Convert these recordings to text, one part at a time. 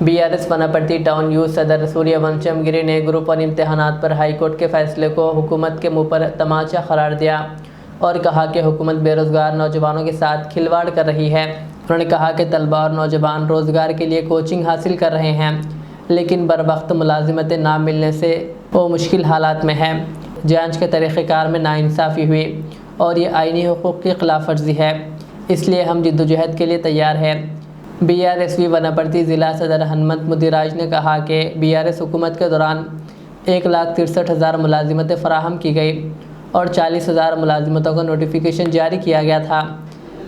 BRS वनापट्टी town youth सदर सूर्यवंशम गिरी ने group one इम्तहानात पर हाईकोर्ट के फैसले को हुकूमत के मुंह पर तमाचा करार दिया और कहा कि हुकूमत बेरोज़गार नौजवानों के साथ खिलवाड़ कर रही है। उन्होंने कहा कि तलबा और नौजवान रोज़गार के लिए कोचिंग हासिल कर रहे हैं, लेकिन बर वक्त मुलाजिमतें ना मिलने से वो मुश्किल हालात में है। जांच के तरीक़ेकार में नाइंसाफ़ी हुई और ये आईनी हुकूक़ की खिलाफ वर्जी है, इसलिए हम जिद्दोजहद के लिए तैयार हैं। बीआरएसवी वनापट्टी ज़िला सदर हनमत मुदिराज ने कहा कि बीआरएस हुकूमत के दौरान 1,63,000 मुलाजिमतें फ़राहम की गई और 40,000 मुलाजिमतों को नोटिफिकेशन जारी किया गया था,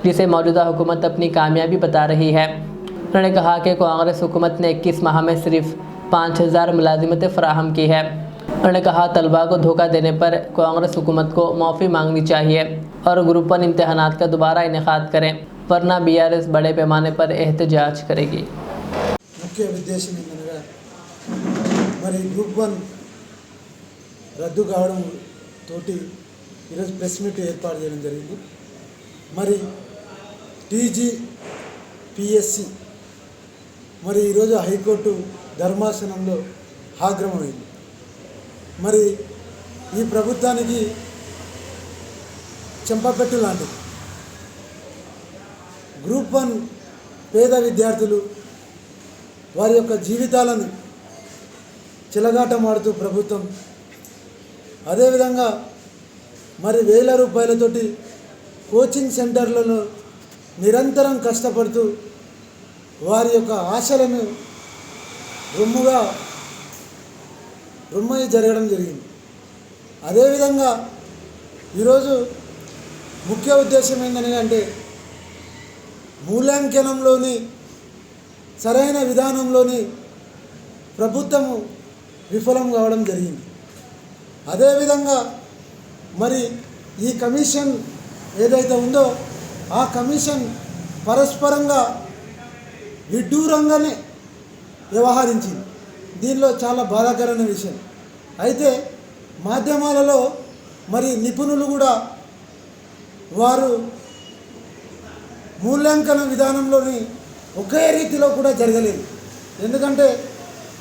जिसे मौजूदा हुकूमत अपनी कामयाबी बता रही है। उन्होंने कहा कि कांग्रेस हुकूमत ने 21 माह में सिर्फ 5,000 मुलाजिमतें फ़राहम की है। उन्होंने कहा तलबा को धोखा देने पर कांग्रेस हुकूमत को माफ़ी मांगनी चाहिए और ग्रुप वन इम्तहानात का दोबारा इनेकाद करें, वरना बीआरएस बड़े पैमाने पर एहतजाज करेगी। मुख्य उद्देश्य మరి గ్రూప్ 1 రద్దు కావడం తోటి ఈరోజు ప్రెస్ మీట్ ఏర్పాటు చేయడం జరిగింది। మరి టీజీపీఎస్సీ మరి ఈరోజు హైకోర్టు ధర్మాసనంలో ఆగ్రహమైంది। మరి ఈ ప్రభుత్వానికి చెంపపెట్టు లాంటిది। గ్రూప్ 1 పేద విద్యార్థులు వారి యొక్క జీవితాలను చిలగాటమాడుతూ ప్రభుత్వం అదేవిధంగా మరి వేల రూపాయలతోటి కోచింగ్ సెంటర్లలో నిరంతరం కష్టపడుతూ వారి యొక్క ఆశలను రొమ్మయి జరగడం జరిగింది। అదేవిధంగా ఈరోజు ముఖ్య ఉద్దేశం ఏంటంటే మూల్యాంకనంలోని సరైన విధానంలోని ప్రభుత్వము విఫలం కావడం జరిగింది। అదేవిధంగా మరి ఈ కమిషన్ ఏదైతే ఉందో ఆ కమిషన్ పరస్పరంగా విడ్డూరంగానే వ్యవహరించింది। దీనిలో చాలా బాధాకరమైన విషయం। అయితే మాధ్యమాలలో మరి నిపుణులు కూడా వారు మూల్యాంకన విధానంలోని ఒకే రీతిలో కూడా జరగలేదు। ఎందుకంటే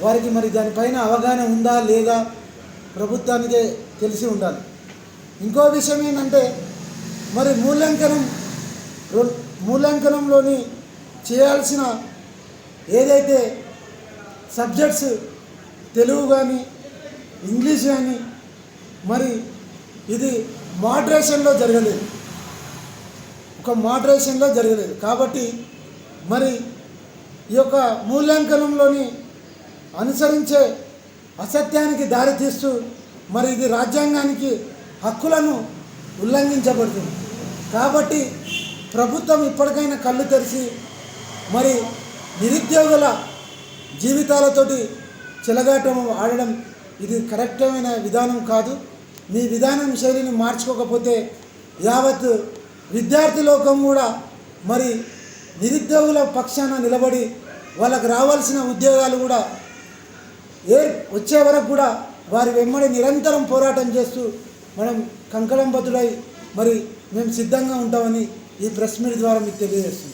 వారికి మరి దానిపైన అవగాహన ఉందా లేదా ప్రభుత్వానికే తెలిసి ఉండాలి। ఇంకో విషయం ఏంటంటే మరి మూల్యాంకనంలోని చేయాల్సిన ఏదైతే సబ్జెక్ట్స్ తెలుగు కానీ ఇంగ్లీష్ కానీ మరి ఇది మోడరేషన్లో జరగలేదు, ఒక మోడరేషన్లో జరగలేదు। కాబట్టి మరి ఈ యొక్క మూల్యాంకనంలోని అనుసరించే అసత్యానికి దారితీస్తూ మరి ఇది రాజ్యాంగానికి హక్కులను ఉల్లంఘించబడుతుంది। కాబట్టి ప్రభుత్వం ఇప్పటికైనా కళ్ళు తెరిచి మరి నిరుద్యోగుల జీవితాలతోటి చెలగాటం ఆడడం ఇది కరెక్టమైన విధానం కాదు। మీ విధానం శైలిని మార్చుకోకపోతే యావత్ విద్యార్థి లోకం కూడా మరి నిరుద్యోగుల పక్షాన నిలబడి వాళ్ళకు రావాల్సిన ఉద్యోగాలు కూడా వచ్చే వరకు కూడా వారి వెంబడి నిరంతరం పోరాటం చేస్తూ మనం కంకణంబద్ధులై మరి మేము సిద్ధంగా ఉంటామని ఈ ప్రెస్ మీట్ ద్వారా మీకు తెలియజేస్తున్నాం।